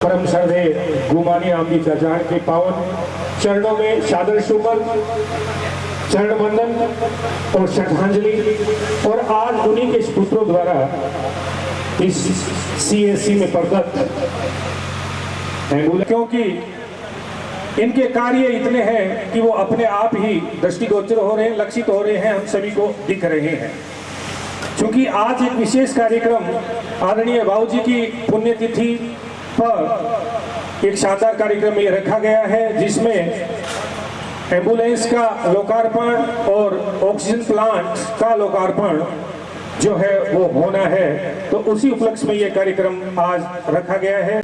परम श्रद्धे गुमानी आमदी चर्चा के पावन चरणों में सादर सुमन, चरण वंदन और श्रद्धांजलि। और आज उन्हीं के पुत्रों द्वारा इस CSC में प्रदत्त एम्बुलेंस, क्योंकि इनके कार्य इतने हैं कि वो अपने आप ही दृष्टिगोचर हो रहे हैं, लक्षित हो रहे हैं, हम सभी को दिख रहे हैं। क्योंकि आज एक विशेष कार्यक्रम आदरणीय बाबूजी की पुण्यतिथि पर एक शानदार कार्यक्रम ये रखा गया है, जिसमें एम्बुलेंस का लोकार्पण और ऑक्सीजन प्लांट का लोकार्पण जो है वो होना है। तो उसी उपलक्ष्य में ये कार्यक्रम आज रखा गया है।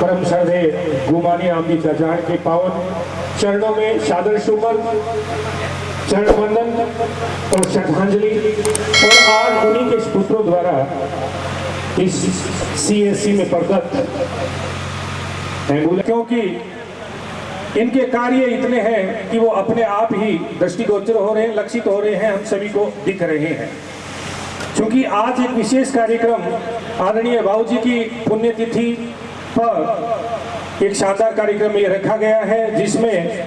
परम श्रद्धे गुमानी आमदी चर्चा के पावन चरणों में सादर सुमन, चरण वंदन और श्रद्धांजलि। और आज उन्हीं के पुत्रों द्वारा इस CSC में प्रदत्त एम्बुलेंस, क्योंकि इनके कार्य इतने हैं कि वो अपने आप ही दृष्टिगोचर हो रहे हैं, लक्षित हो रहे हैं, हम सभी को दिख रहे हैं। क्योंकि आज एक विशेष कार्यक्रम आदरणीय बाबूजी की पुण्यतिथि पर एक शानदार कार्यक्रम ये रखा गया है, जिसमें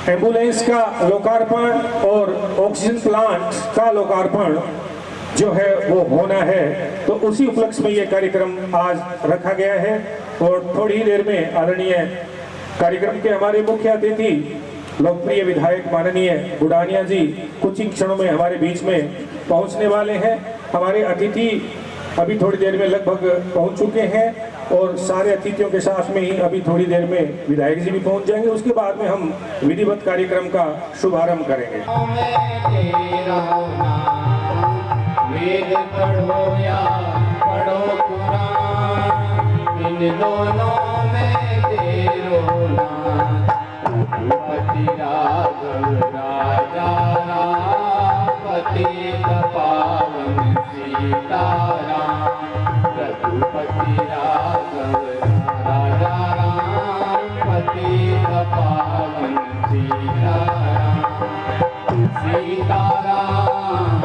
एम्बुलेंस का लोकार्पण और ऑक्सीजन प्लांट का लोकार्पण जो है वो होना है। तो उसी उपलक्ष्य में ये कार्यक्रम आज रखा गया है। और थोड़ी ही देर में आदरणीय कार्यक्रम के हमारे मुख्य अतिथि लोकप्रिय विधायक माननीय बुडानिया जी कुछ ही क्षणों में हमारे बीच में पहुंचने वाले हैं। हमारे अतिथि अभी थोड़ी देर में लगभग पहुंच चुके हैं और सारे अतिथियों के साथ में ही अभी थोड़ी देर में विधायक जी भी पहुंच जाएंगे। उसके बाद में हम विधिवत कार्यक्रम का शुभारंभ करेंगे। वेद पढ़ो या पढ़ो कुरान, इन दोनों में तेरो नाम। रघुपति राघव राजा राम, पतित पावन सीताराम। रघुपति राघव राजा राम, पतित पावन सीताराम। सीताराम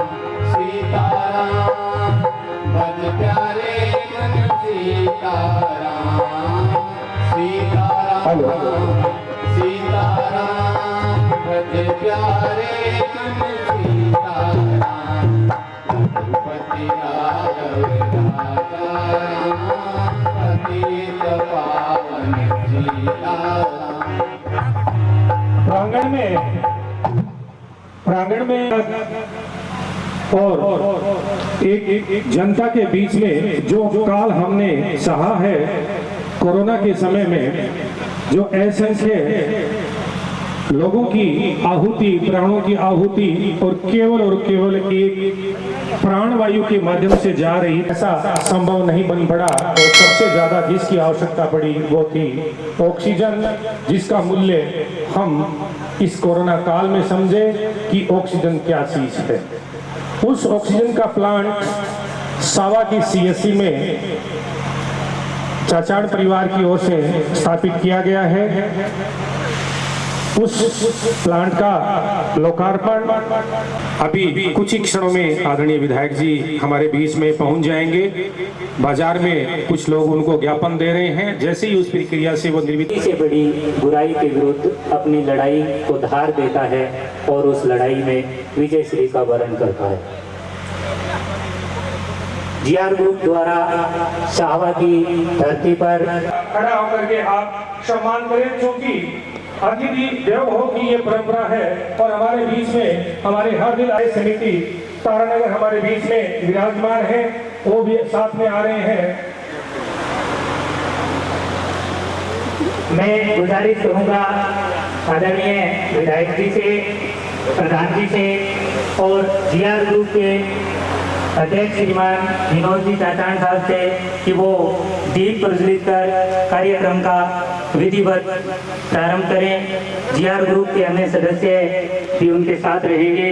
सीताराम, बद प्यारे मन सीताराम। सीताराम सीताराम, बद प्यारे मन सीताराम। रघुपति राघव राजा राम, पतित पावन सीताराम। प्रांगण में और एक जनता के बीच में जो काल हमने सहा है कोरोना के समय में, जो असंख्य लोगों की आहुति, प्राणों की आहुति और केवल एक प्राणवायु के माध्यम से जा रही, ऐसा संभव नहीं बन पड़ा। और सबसे ज्यादा जिसकी आवश्यकता पड़ी वो थी ऑक्सीजन, जिसका मूल्य हम इस कोरोना काल में समझे कि ऑक्सीजन क्या चीज है। उस ऑक्सीजन का प्लांट सावा की CSC में चाचाड़ परिवार की ओर से स्थापित किया गया है। उस प्लांट का लोकार्पण अभी कुछ ही क्षणों में आदरणीय विधायक जी हमारे बीच में पहुंच जाएंगे। बाजार में कुछ लोग उनको ज्ञापन दे रहे हैं, जैसे ही उस प्रक्रिया से वो निर्मित से बड़ी बुराई के विरुद्ध अपनी लड़ाई को धार देता है और उस लड़ाई में विजय श्री का वरण करता है। GR ग्रुप द्वारा शाहवा की धरती पर खड़ा होकर के आप सम्मान करें, क्योंकि अतिथि देव हो की ये परंपरा है। और हमारे बीच में हमारे हर दिल आय समिति तारानगर हमारे बीच में विराजमान है, वो भी साथ में आ रहे हैं। मैं गुजारिश करूंगा आदरणीय विधायक जी से, प्रधान जी से और GR ग्रुप के अध्यक्ष श्रीमान विनोद जी चाचान साहब से कि वो दीप प्रज्वलित कर कार्यक्रम का विधिवत प्रारंभ करें। GR ग्रुप के अन्य सदस्य भी उनके साथ रहेंगे।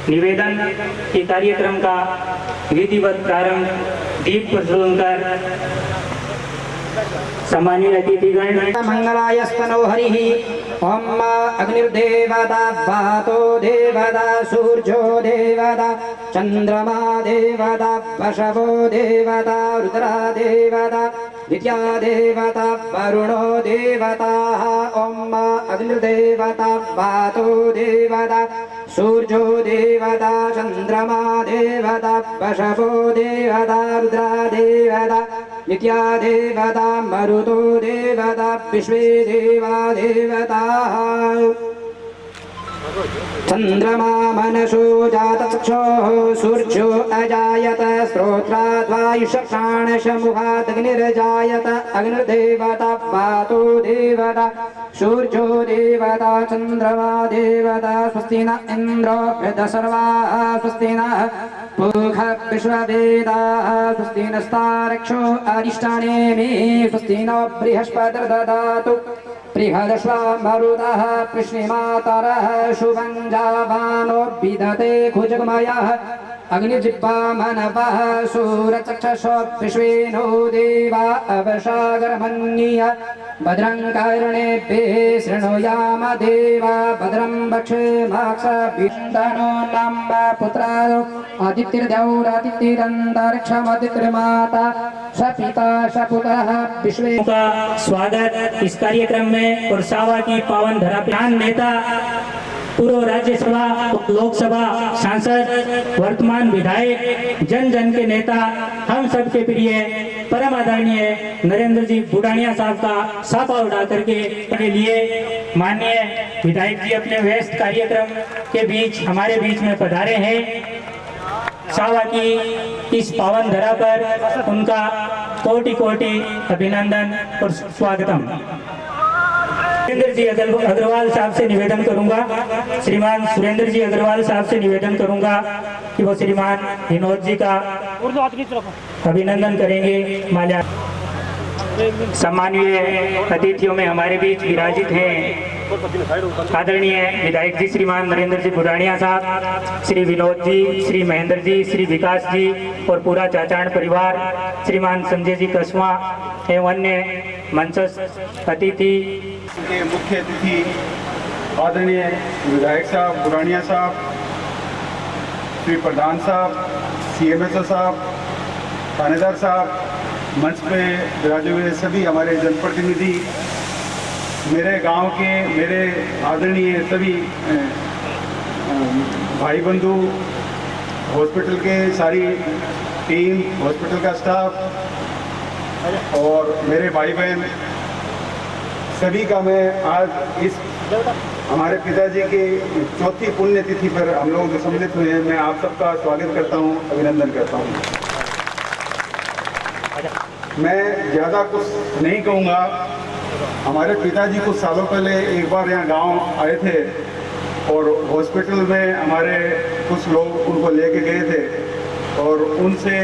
निवेदन कि कार्यक्रम का विधिवत प्रारंभ दीप प्रज्वलन कर सम्मानित अतिथिगण। मंगलाय स्तनो हरिः। ओम अग्निर्देवता, वातो देवता, सूर्यो देवता, चंद्रमा देवता, वशवो देवता, रुद्रा देवता, द्वितीया देवता, वरुणो देवता। ओम अग्निर्देवता, वातो देवता, सूर्यो देवता, चंद्रमा देवता, वशवो देवता, रुद्रा देवता, द्वितीया देवता, मरुतो देवता, विश्वे देवा देवता। चंद्रमा मनसो जातचक्षुः, सूर्यो अजायत, श्रोत्राद्वायुषप्राणशमुखात् अग्निर्जायत। अग्निर्देवता, वातो देवता, सूर्यो देवता, चंद्रमा देवता। स्वस्ति न इन्द्रो वृद्धसर्वाः, स्वस्ति नः पूषा विश्ववेदाः, स्वस्ति नस्तारक्षो अरिष्टानेमिः, स्वस्ति नो बृहस्पतिर्दधातु। बृहदश्वमरुतः कृष्णिमातरः शुभञ्जावानो विदते खुजगमयः अग्निजिह्वामनवः सूरचक्षुषो विश्वेनो देवा अवसागरमन्य भद्रं कर्णेभिः शृणुयाम देवा भद्रं वक्षेमाक्षभिन्दनो नाम पुत्रादो आदित्यर्द्यौरादित्यरन्तरिक्षमदित्यमाता सपिता सपुत्रः विश्वे का स्वागत इस कार्यक्रम में और सावा की पावन धरा प्रधान नेता पूर्व राज्यसभा लोकसभा सांसद वर्तमान विधायक जन जन के नेता हम सबके प्रिय परम आदरणीय नरेंद्र जी बुढ़ानिया साहब का साफा उठा करके के लिए माननीय विधायक जी अपने व्यस्त कार्यक्रम के बीच हमारे बीच में पधारे हैं। सावा की इस पावन धरा पर उनका कोटि कोटि अभिनंदन और स्वागतम। सुरेंद्र जी अग्रवाल साहब से निवेदन करूंगा, श्रीमान सुरेंद्र जी अग्रवाल साहब से निवेदन करूंगा कि वो श्रीमान विनोद जी का अभिनंदन करेंगे। माल्या सम्मानीय अतिथियों में हमारे बीच विराजित हैं आदरणीय विधायक जी श्रीमान नरेंद्र जी बुढ़ानिया साहब, श्री विनोद जी, श्री महेंद्र जी, श्री विकास जी और पूरा चाचाण परिवार, श्रीमान संजय जी कसवा एवं अन्य मंचस्थ अतिथि। के मुख्य अतिथि आदरणीय विधायक साहब बुढ़ानिया साहब, श्री प्रधान साहब, CMSO साहब, थानेदार साहब, मंच पे विराजे हुए सभी हमारे जनप्रतिनिधि, मेरे गांव के मेरे आदरणीय सभी भाई बंधु, हॉस्पिटल के सारी टीम, हॉस्पिटल का स्टाफ और मेरे भाई बहन, सभी का मैं आज इस हमारे पिताजी की चौथी पुण्यतिथि पर हम लोग जो सम्मिलित हुए हैं, मैं आप सबका स्वागत करता हूं, अभिनंदन करता हूं। मैं ज़्यादा कुछ नहीं कहूँगा। हमारे पिताजी कुछ सालों पहले एक बार यहाँ गांव आए थे और हॉस्पिटल में हमारे कुछ लोग उनको लेके गए थे और उनसे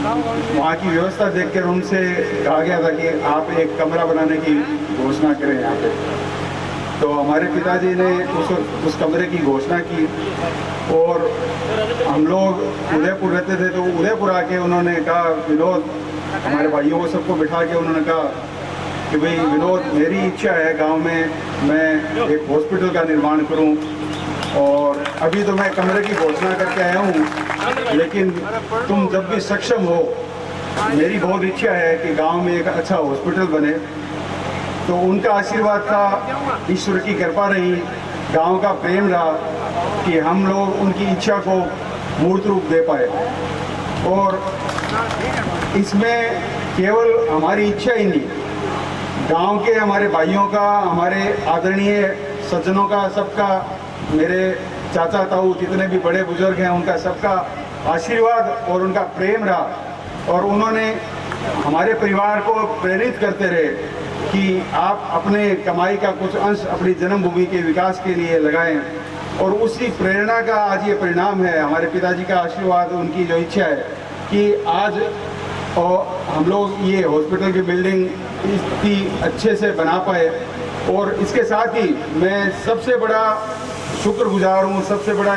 वहाँ की व्यवस्था देखकर उनसे कहा गया था कि आप एक कमरा बनाने की घोषणा करें यहाँ पे। तो हमारे पिताजी ने उस कमरे की घोषणा की और हम लोग उदयपुर रहते थे, तो उदयपुर आके उन्होंने कहा, विनोद, हमारे भाइयों को सबको बिठा के उन्होंने कहा कि भाई विनोद, मेरी इच्छा है गांव में मैं एक हॉस्पिटल का निर्माण करूं और अभी तो मैं कमरे की घोषणा करके आया हूं, लेकिन तुम जब भी सक्षम हो, मेरी बहुत इच्छा है कि गांव में एक अच्छा हॉस्पिटल बने। तो उनका आशीर्वाद था, ईश्वर की कृपा रही, गांव का प्रेम रहा कि हम लोग उनकी इच्छा को मूर्त रूप दे पाए। और इसमें केवल हमारी इच्छा ही नहीं, गांव के हमारे भाइयों का, हमारे आदरणीय सज्जनों का, सबका, मेरे चाचा ताऊ जितने भी बड़े बुजुर्ग हैं, उनका सबका आशीर्वाद और उनका प्रेम रहा और उन्होंने हमारे परिवार को प्रेरित करते रहे कि आप अपने कमाई का कुछ अंश अपनी जन्मभूमि के विकास के लिए लगाएं। और उसी प्रेरणा का आज ये परिणाम है, हमारे पिताजी का आशीर्वाद, उनकी जो इच्छा है कि आज और हम लोग ये हॉस्पिटल की बिल्डिंग इतनी अच्छे से बना पाए। और इसके साथ ही मैं सबसे बड़ा शुक्रगुजार हूँ, सबसे बड़ा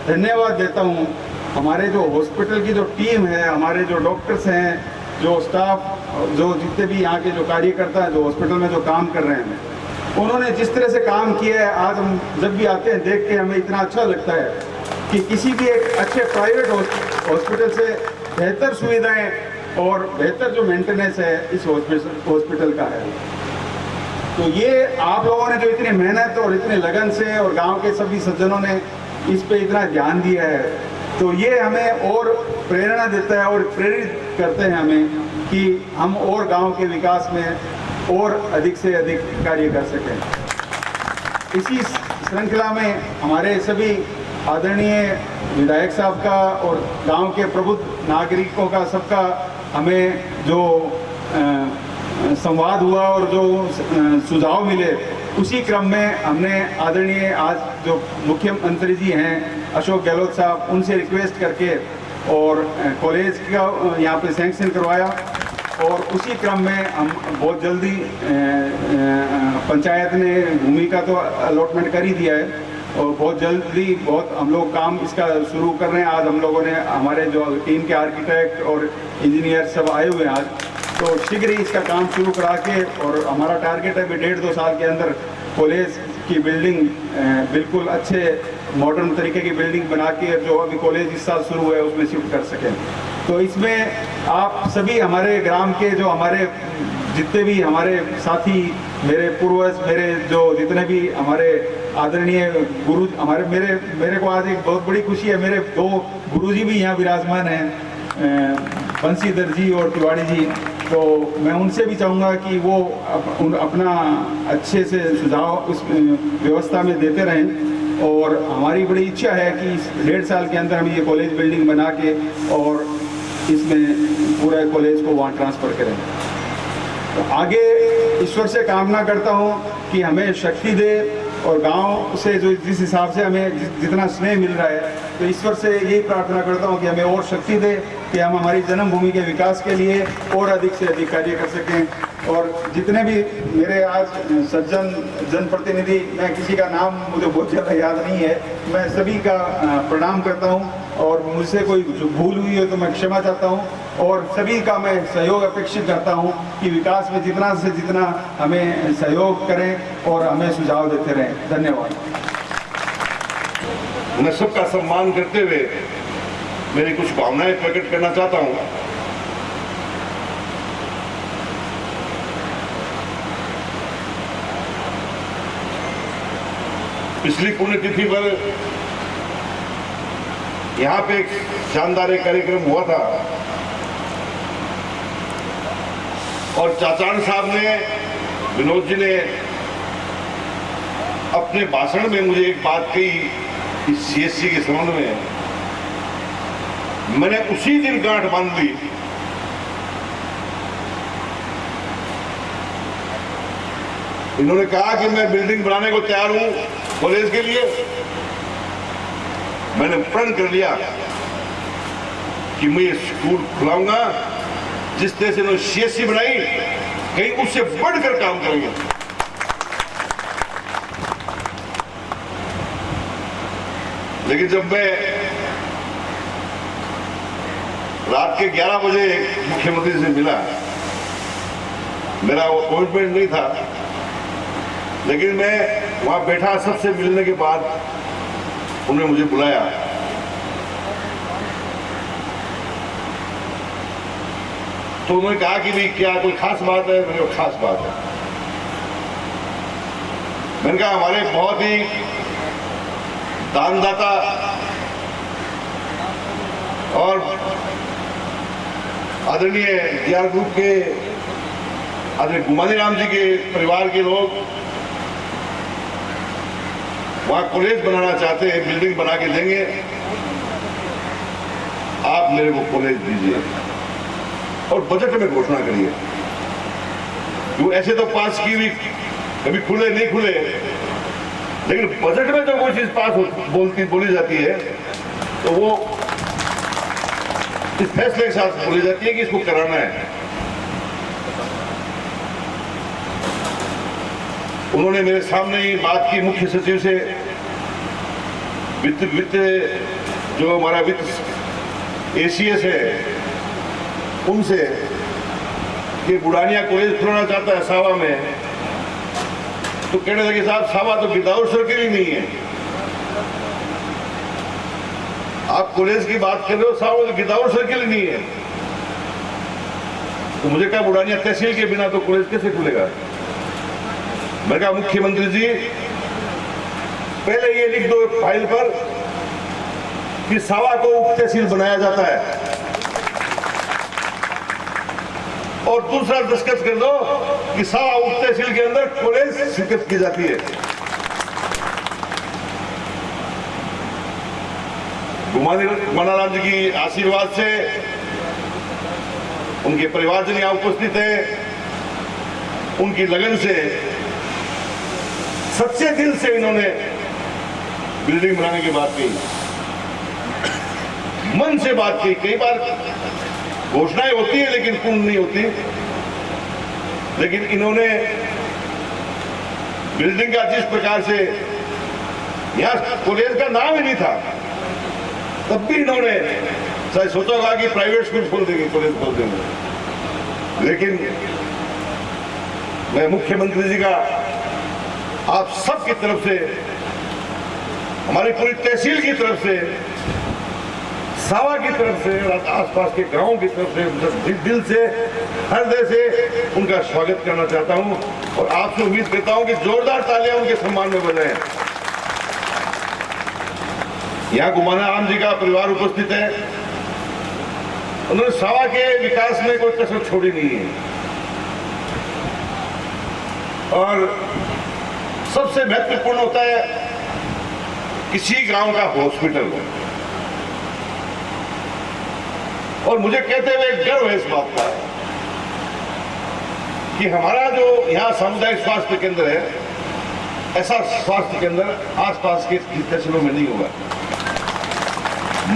धन्यवाद देता हूँ हमारे जो हॉस्पिटल की जो टीम है, हमारे जो डॉक्टर्स हैं, जो स्टाफ, जो जितने भी यहाँ के जो कार्यकर्ता हैं, जो हॉस्पिटल में जो काम कर रहे हैं, उन्होंने जिस तरह से काम किया है, आज हम जब भी आते हैं देख के हमें इतना अच्छा लगता है कि किसी भी एक अच्छे प्राइवेट हॉस्पिटल से बेहतर सुविधाएं और बेहतर जो मेंटेनेंस है इस हॉस्पिटल का है। तो ये आप लोगों ने जो इतनी मेहनत और इतने लगन से और गांव के सभी सज्जनों ने इस पे इतना ध्यान दिया है, तो ये हमें और प्रेरणा देता है और प्रेरित करते हैं हमें कि हम और गांव के विकास में और अधिक से अधिक कार्य कर सकें। इसी श्रृंखला में हमारे सभी आदरणीय विधायक साहब का और गांव के प्रबुद्ध नागरिकों का सबका हमें जो संवाद हुआ और जो सुझाव मिले, उसी क्रम में हमने आदरणीय आज जो मुख्यमंत्री जी हैं अशोक गहलोत साहब, उनसे रिक्वेस्ट करके और कॉलेज का यहाँ पे सैंक्शन करवाया और उसी क्रम में हम बहुत जल्दी पंचायत ने भूमि का तो अलॉटमेंट कर ही दिया है और बहुत जल्दी बहुत हम लोग काम इसका शुरू कर रहे हैं। आज हम लोगों ने हमारे जो टीम के आर्किटेक्ट और इंजीनियर सब आए हुए हैं आज, तो शीघ्र ही इसका काम शुरू करा के, और हमारा टारगेट है कि 1.5-2 साल के अंदर कॉलेज की बिल्डिंग बिल्कुल अच्छे मॉडर्न तरीके की बिल्डिंग बना के जो अभी कॉलेज इस साल शुरू हुआ है उसमें शिफ्ट कर सकें। तो इसमें आप सभी हमारे ग्राम के जो हमारे जितने भी हमारे साथी, मेरे पूर्वज, मेरे जो जितने भी हमारे आदरणीय गुरु, मेरे को आज एक बहुत बड़ी खुशी है, मेरे 2 गुरुजी भी यहाँ विराजमान हैं, बंसीधर जी और तिवाड़ी जी। तो मैं उनसे भी चाहूँगा कि वो अपना अच्छे से सुझाव उस व्यवस्था में देते रहें, और हमारी बड़ी इच्छा है कि इस 1.5 साल के अंदर हम ये कॉलेज बिल्डिंग बना के और इसमें पूरे कॉलेज को वहाँ ट्रांसफ़र करें। तो आगे ईश्वर से कामना करता हूँ कि हमें शक्ति दे, और गांव से जो जिस हिसाब से हमें जितना स्नेह मिल रहा है, तो ईश्वर से यही प्रार्थना करता हूँ कि हमें और शक्ति दे कि हम हमारी जन्मभूमि के विकास के लिए और अधिक से अधिक कार्य कर सकें। और जितने भी मेरे आज सज्जन जनप्रतिनिधि, मैं किसी का नाम मुझे बहुत ज़्यादा याद नहीं है, मैं सभी का प्रणाम करता हूँ, और मुझसे कोई जो भूल हुई है तो मैं क्षमा चाहता हूँ, और सभी का मैं सहयोग अपेक्षित करता हूँ कि विकास में जितना से जितना हमें सहयोग करें और हमें सुझाव देते रहें। धन्यवाद। मैं सबका सम्मान करते हुए मेरी कुछ भावनाएं प्रकट करना चाहता हूँ। पिछली पुण्यतिथि पर यहाँ पे एक शानदार कार्यक्रम हुआ था, और चाचान साहब ने, विनोद जी ने अपने भाषण में मुझे एक बात कही इस सीएससी के संबंध में। मैंने उसी दिन गांठ बांध ली। इन्होंने कहा कि मैं बिल्डिंग बनाने को तैयार हूं कॉलेज के लिए। मैंने प्रण कर लिया कि मैं ये स्कूल खुलाऊंगा, जिस तरह से इन्होंने सीएससी बनाई, कहीं उससे बढ़कर काम करेंगे। लेकिन जब मैं रात के 11 बजे मुख्यमंत्री से मिला, मेरा अपॉइंटमेंट नहीं था, लेकिन मैं वहां बैठा, सबसे मिलने के बाद उन्होंने मुझे बुलाया। तो उन्होंने कहा कि भाई क्या कोई खास बात है? मैंने कहा खास बात है। मैंने कहा हमारे बहुत ही दानदाता और आदरणीय जीआर ग्रुप के आदरणीय गुमानी राम जी के परिवार के लोग वहां कॉलेज बनाना चाहते हैं, बिल्डिंग बना के देंगे, आप मेरे को कॉलेज दीजिए और बजट में घोषणा करिए। वो ऐसे तो पास की भी कभी खुले नहीं खुले, लेकिन बजट में जो कोई चीज पास बोली जाती है तो वो इस फैसले के साथ बोली जाती है कि इसको कराना है। उन्होंने मेरे सामने ही बात की मुख्य सचिव से, वित्त जो हमारा वित्त एसीएस है उनसे, कि बुढ़ानिया कॉलेज खुलाना चाहता है सावा में। तो कहने लगे साहब सावा तो विदाउट सर्किल ही नहीं है, आप कॉलेज की बात कर रहे हो, सावा तो विदाउट सर्किल ही नहीं है। तो मुझे कहा बुढ़ानिया तहसील के बिना तो कॉलेज कैसे खुलेगा? मैं कहा मुख्यमंत्री जी पहले ये लिख दो फाइल पर कि सावा को उप तहसील बनाया जाता है, और दूसरा दस्तखत कर दो कि सावा उप तहसील के अंदर कॉलेज स्वीकृत की जाती है। गुमानाराम जी की आशीर्वाद से उनके परिवारजन यहाँ उपस्थित है, उनकी लगन से, सच्चे दिल से इन्होंने बिल्डिंग बनाने की बात की, मन से बात की। कई बार घोषणाएं होती है लेकिन पूर्ण नहीं होती। लेकिन इन्होंने बिल्डिंग का जिस प्रकार से, यहां कॉलेज का नाम ही नहीं था, तब भी इन्होंने शायद सोचा होगा कि प्राइवेट स्कूल खोल देंगे, कॉलेज खोल देंगे। लेकिन मैं मुख्यमंत्री जी का आप सबकी तरफ से, हमारी पूरी तहसील की तरफ से, सावा की तरफ से, आसपास के गांवों की तरफ से दिल से, हृदय से उनका स्वागत करना चाहता हूं और आपसे उम्मीद करता हूं कि जोरदार तालियां उनके सम्मान में बजाएं। यहां गुमाना राम जी का परिवार उपस्थित है। उन्होंने सावा के विकास में कोई कसर छोड़ी नहीं है और सबसे महत्वपूर्ण होता है किसी गांव का हॉस्पिटल हो। और मुझे कहते हुए गर्व है इस बात का कि हमारा जो यहाँ सामुदायिक स्वास्थ्य केंद्र है, ऐसा स्वास्थ्य केंद्र आसपास के तहसीलों में नहीं होगा।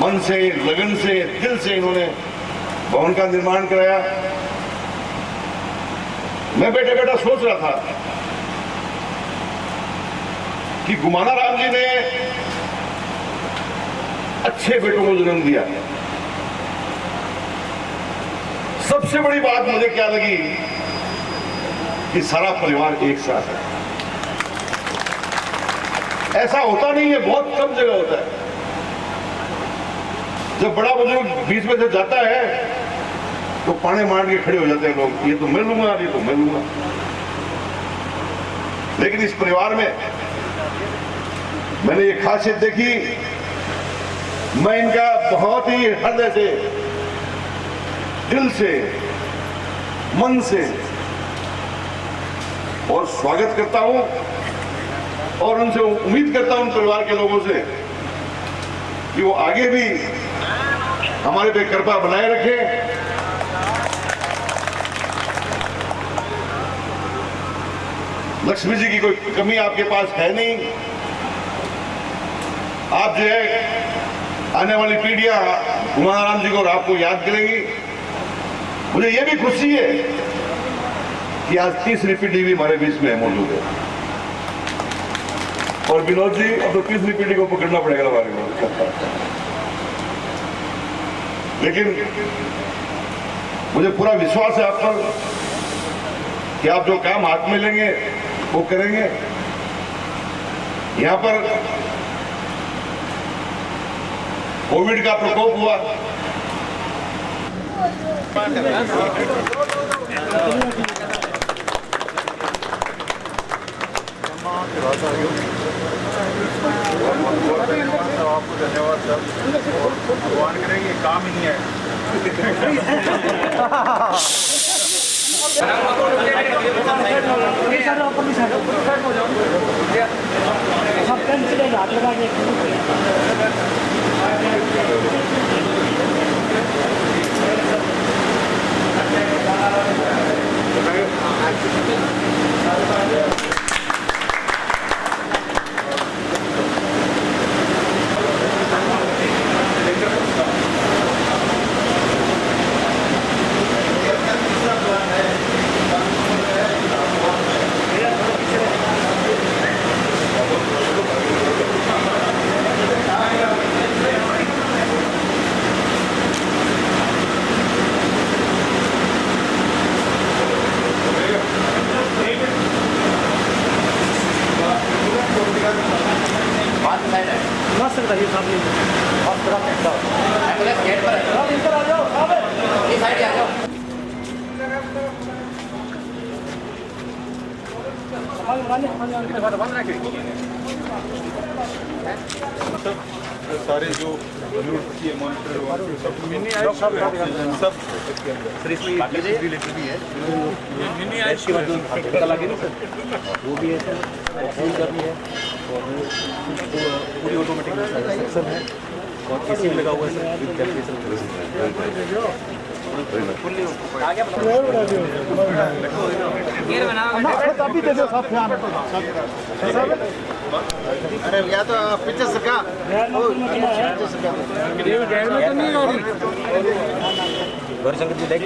मन से, लगन से, दिल से इन्होंने भवन का निर्माण कराया। मैं बैठे बैठा सोच रहा था कि गुमाना राम जी ने अच्छे बेटों को जन्म दिया। सबसे बड़ी बात मुझे क्या लगी कि सारा परिवार एक साथ है। ऐसा होता नहीं है, बहुत कम जगह होता है। जब बड़ा बुजुर्ग बीच में से जाता है तो पाने मार के खड़े हो जाते हैं लोग, ये तो मैं लूंगा, ये तो मैं लूंगा। लेकिन इस परिवार में मैंने ये खासियत देखी, मैं इनका बहुत ही हृदय से, दिल से, मन से और स्वागत करता हूं और उनसे उम्मीद करता हूं, उन परिवार के लोगों से, कि वो आगे भी हमारे पे कृपा बनाए रखें। लक्ष्मी जी की कोई कमी आपके पास है नहीं। आप जो है आने वाली पीढ़ियां गुमाना राम जी को और आपको याद करेंगी। मुझे यह भी खुशी है कि आज तीसरी पीढ़ी भी हमारे बीच में मौजूद है। और विनोद जी, अब तो तीसरी पीढ़ी को पकड़ना पड़ेगा हमारे को। लेकिन मुझे पूरा विश्वास है आप पर कि आप जो काम हाथ में लेंगे वो करेंगे। यहां पर कोविड का प्रकोप हुआ, आपको धन्यवाद सर। भगवान करेंगे काम ही नहीं है। सारे जो यूनिवर्सिटी मॉनिटर सब रिलेटेड भी है, वो भी है सर, का भी है और पूरी ऑटोमेटिक सेक्शन है और एसी लगा हुआ है सर विद कैलकुलेशन। अरे या तो पीछे से का नहीं गौरीशंकर जी देख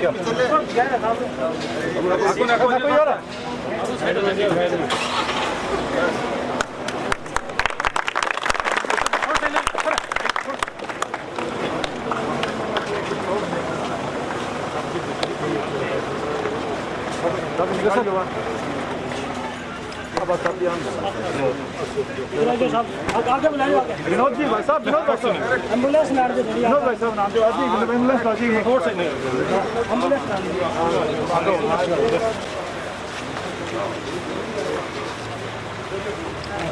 विनोद जी भाई साहब, विनोद भाई साहब, एम्बुलेंस नाम दे, विनोद भाई साहब नाम दे, आज एम्बुलेंस राजी है, फोर्स है, एम्बुलेंस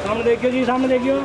सामने देखियो जी, सामने देखियो।